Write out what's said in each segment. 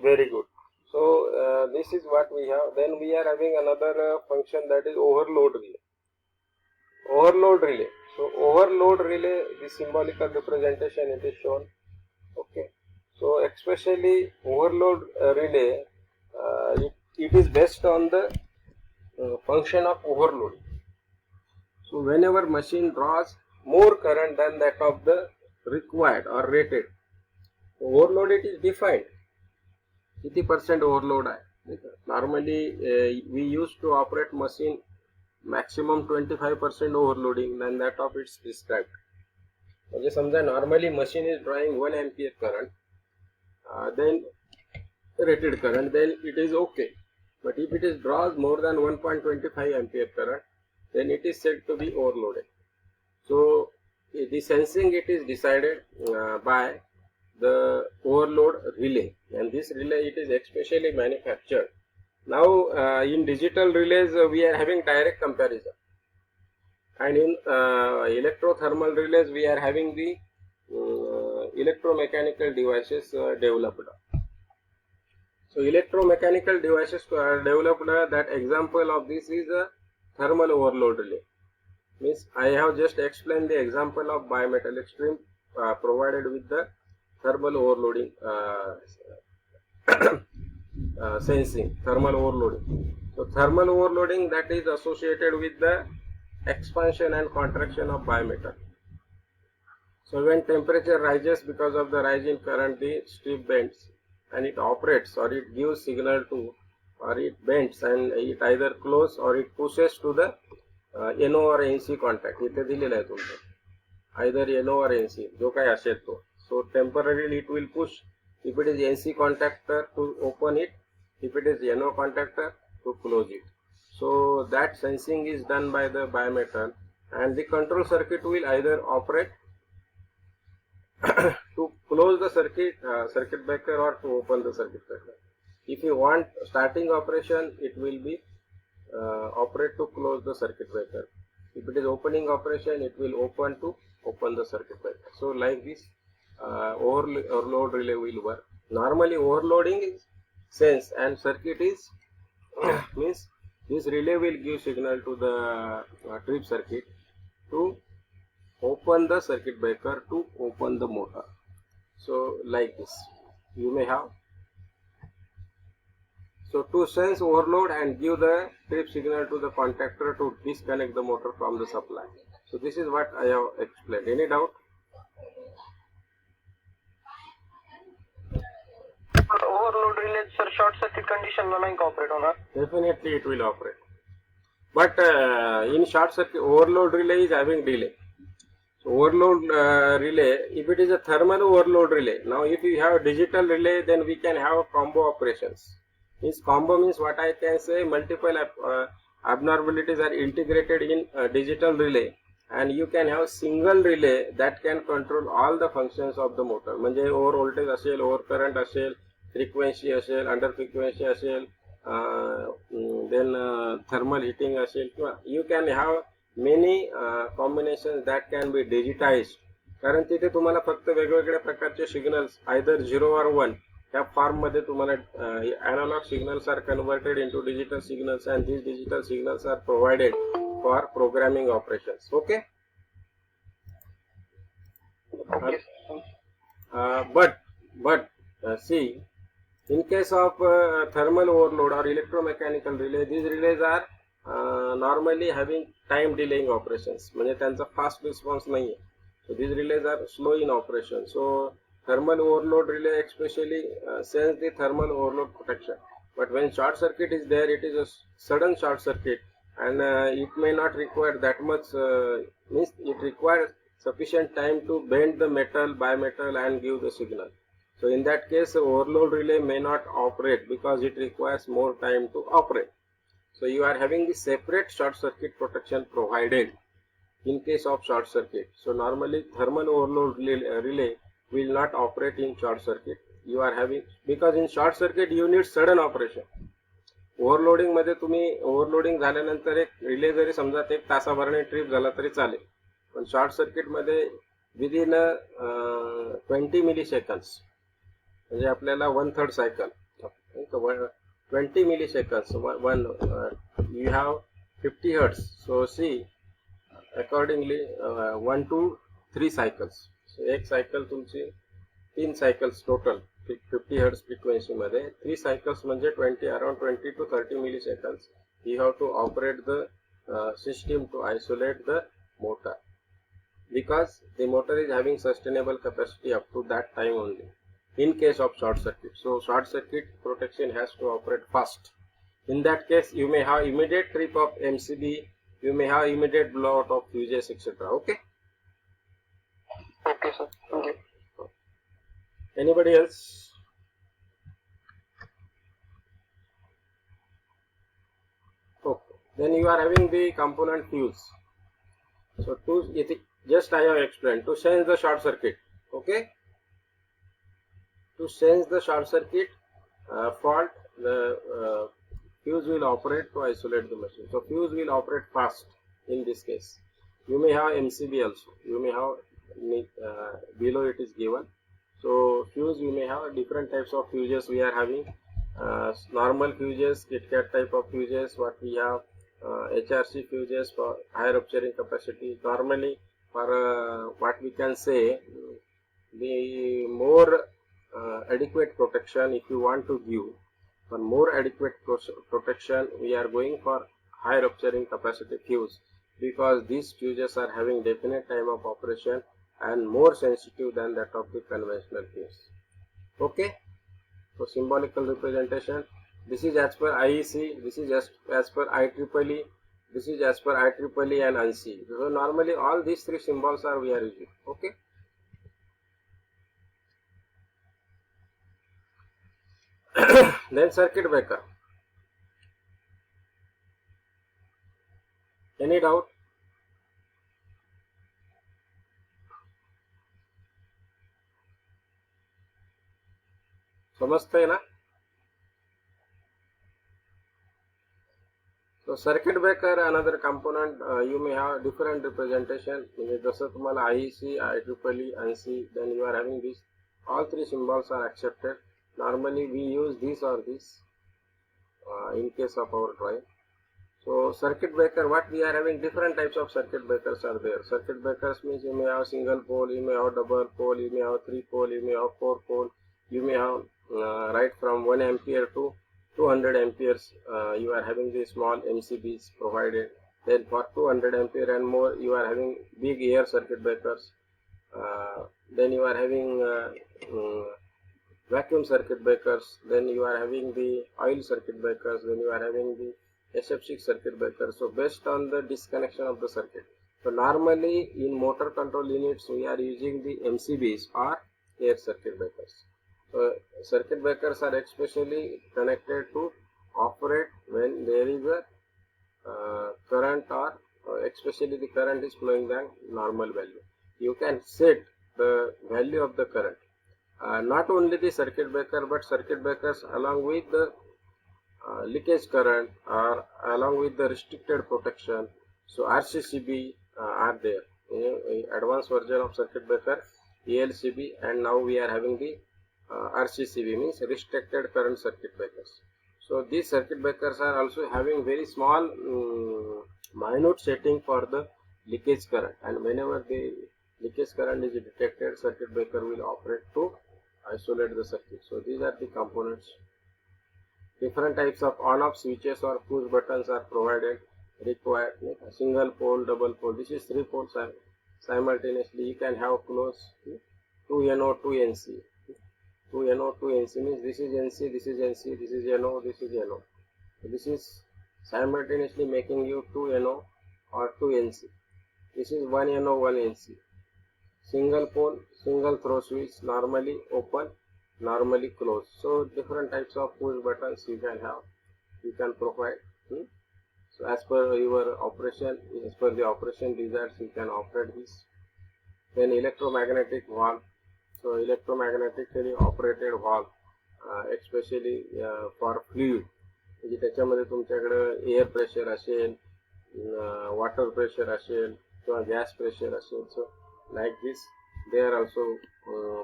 Very good. So this is what we have. Then we are having another function, that is overload relay. Overload relay. So overload relay, the symbolical representation it is shown. Okay. So especially overload relay, it is based on the function of overloading. So whenever machine draws more current than that of the required or rated, overload it is defined. किती percent overload आहे. Normally we used to operate machine maximum 25% overloading than that of its prescribed. म्हणजे समजा normally machine is drawing 1 ampere current, then rated current, then it is okay. But if it is draws more than 1.25 ampere current, then it is said to be overloaded. So the sensing it is decided by the overload relay, and this relay it is especially manufactured. Now in digital relays we are having direct comparison, and in electrothermal relays we are having the electromechanical devices developed. So electromechanical devices developed, that example of this is a thermal overload relay. Means I have just explained the example of bimetallic stream provided with the thermal overloading sensing, thermal overloading. So thermal overloading, that is associated with the expansion and contraction of bimetal. So when temperature rises because of the rise in current, the strip bends and it operates, or it gives signal to, or it bends and it either close or it pushes to the NO or NC contact. इथे दिलेला आहे तुमचं, either NO or NC जो काही असेल तो. So temporarily it will push. If it is NC contactor, to open it. If it is NO contactor, to close it. So that sensing is done by the bimetal, and the control circuit will either operate to close the circuit breaker, or to open the circuit breaker. If you want starting operation, it will be operate to close the circuit breaker. If it is opening operation, it will open to open the circuit breaker. So like this overload relay will work. Normally overloading is sense and circuit is means this relay will give signal to the trip circuit to open the circuit breaker, to open the motor. So like this you may have. So to sense overload and give the trip signal to the contactor to disconnect the motor from the supply. So this is what I have explained. Any doubt? Overload relay sir, short circuit condition ला नाही का operate होणार? Definitely it will operate. But in short circuit, overload relay is having delay. So overload relay, if it is a thermal overload relay, now if you have a digital relay, then we can have combo operations. Means combo means what I can say, multiple abnormalities are integrated in digital relay, and you can have single relay that can control all the functions of the motor. म्हणजे over voltage असेल, over current असेल, frequency असेल, under frequency असेल, then thermal heating असेल, किंवा you can have many combinations that can be digitized. कारण तिथे तुम्हाला फक्त वेगवेगळ्या प्रकारचे सिग्नल्स either 0 or 1 ह्या फॉर्म मध्ये तुम्हाला analog signals are converted into digital signals, and these digital signals are provided for programming operations. Okay. But see, in case of thermal overload or electromechanical relay, these relays are normally having time delaying operations. म्हणजे त्यांचा fast response नाही आहे. So these relays are slow in operation. So thermal overload relay especially sense the thermal overload protection. But when short circuit is there, it is a sudden short circuit, and it may not require that much. Means it requires sufficient time to bend the metal, bimetal, and give the signal. So in that case, overload relay may not operate because it requires more time to operate. So you are having the separate short circuit protection provided in case of short circuit. So normally thermal overload relay will not operate in short circuit. You are having, because in short circuit you need sudden operation. Overloading मध्ये तुम्ही overloading झाल्यानंतर एक relay जरी समजा एक तासाभराने trip झाला तरी चालेल, पण शॉर्ट सर्किट मध्ये विदिन 20 मिली सेकंड्स म्हणजे आपल्याला 1/3 cycle 20 milliseconds. One you have 50 hertz. So see accordingly 1 to 3 cycles. So एक सायकल तुमची 3 cycles total 50 hertz frequency मध्ये 3 cycles म्हणजे around 20 to 30 milliseconds. You have to operate the system to isolate the motor, because the motor is having sustainable capacity up to that time only in case of short circuit. So short circuit protection has to operate fast. In that case you may have immediate trip of MCB, you may have immediate blowout of fuses, etc. Okay, Okay, sir. Thank you. anybody else? Okay, then you are having the component fuse. So just I have explained to sense the short circuit. Okay, to sense the short circuit fault, the fuse will operate to isolate the machine. So fuse will operate fast in this case. You may have MCB also. You may have below it is given. So fuse, you may have different types of fuses we are having. Normal fuses, KitKat type of fuses, what we have, HRC fuses for higher rupturing capacity. Normally for what we can say, the more adequate protection if you want to give, for more adequate protection we are going for high rupturing capacity fuse, because these fuses are having definite time of operation and more sensitive than that of the conventional fuse. Okay, so symbolical representation, this is as per IEC, this is as per IEEE, this is as per IEEE and ANSI. So normally all these three symbols are we are using. Okay, then circuit breaker. Any doubt? समजतंय ना? So circuit breaker, another component, you may have different representation. जसं तुम्हाला IEC, IEEE, ANSI, then you are having this. All three symbols are accepted. Normally we use this or this in case of our drawing. So circuit breaker, what we are having, different types of circuit breakers are there. Circuit breakers means you may have single pole, you may have double pole, you may have 3 pole, you may have 4 pole, you may have right from 1 ampere to 200 amperes. You are having the small MCBs provided. Then for 200 ampere and more you are having big air circuit breakers. Then you are having vacuum circuit breakers. Then you are having the oil circuit breakers. Then you are having the SF6 circuit breaker. So based on the disconnection of the circuit. So normally in motor control units we are using the MCBs or air circuit breakers. So circuit breakers are especially connected to operate when there is a current or especially the current is flowing than normal value. You can set the value of the current. Not only the circuit breaker but circuit breakers along with the leakage current or along with the restricted protection. So RCCB are there. Advanced version of circuit breaker, ELCB, and now we are having the RCCB, means restricted current circuit breakers. So these circuit breakers are also having very small minute setting for the leakage current, and whenever the leakage current is detected, circuit breaker will operate to isolate the circuit. So these are the components. Different types of on-off switches or push buttons are provided, required. Single pole, double pole. This is 3 poles simultaneously. You can have close 2 NO, 2 NC. 2 NO, 2 NC means this is NC, this is NC, this is NO, this is NO. So this is simultaneously making you 2 NO or 2 NC. This is 1 NO, 1 NC. Single pole, single throw switch, normally open, normally close. So different types of push buttons you can have, you can provide. So as per your operation, as per the operation desires, you can operate this. Then electromagnetic valve. So electromagnetically operated valve, especially for fluid, म्हणजे त्याच्यामध्ये तुमच्याकडे air pressure असेल, water pressure असेल किंवा gas pressure असेल. So like this they are also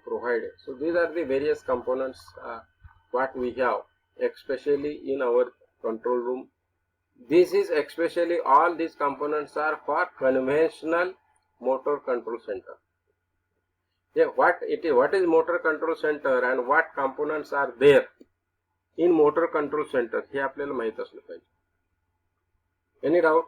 provided. So these are the various components what we have, especially in our control room. This is especially, all these components are for conventional motor control center. Yeah, what is motor control center and what components are there in motor control center हे आपल्याला माहित असलं पाहिजे. Any doubt?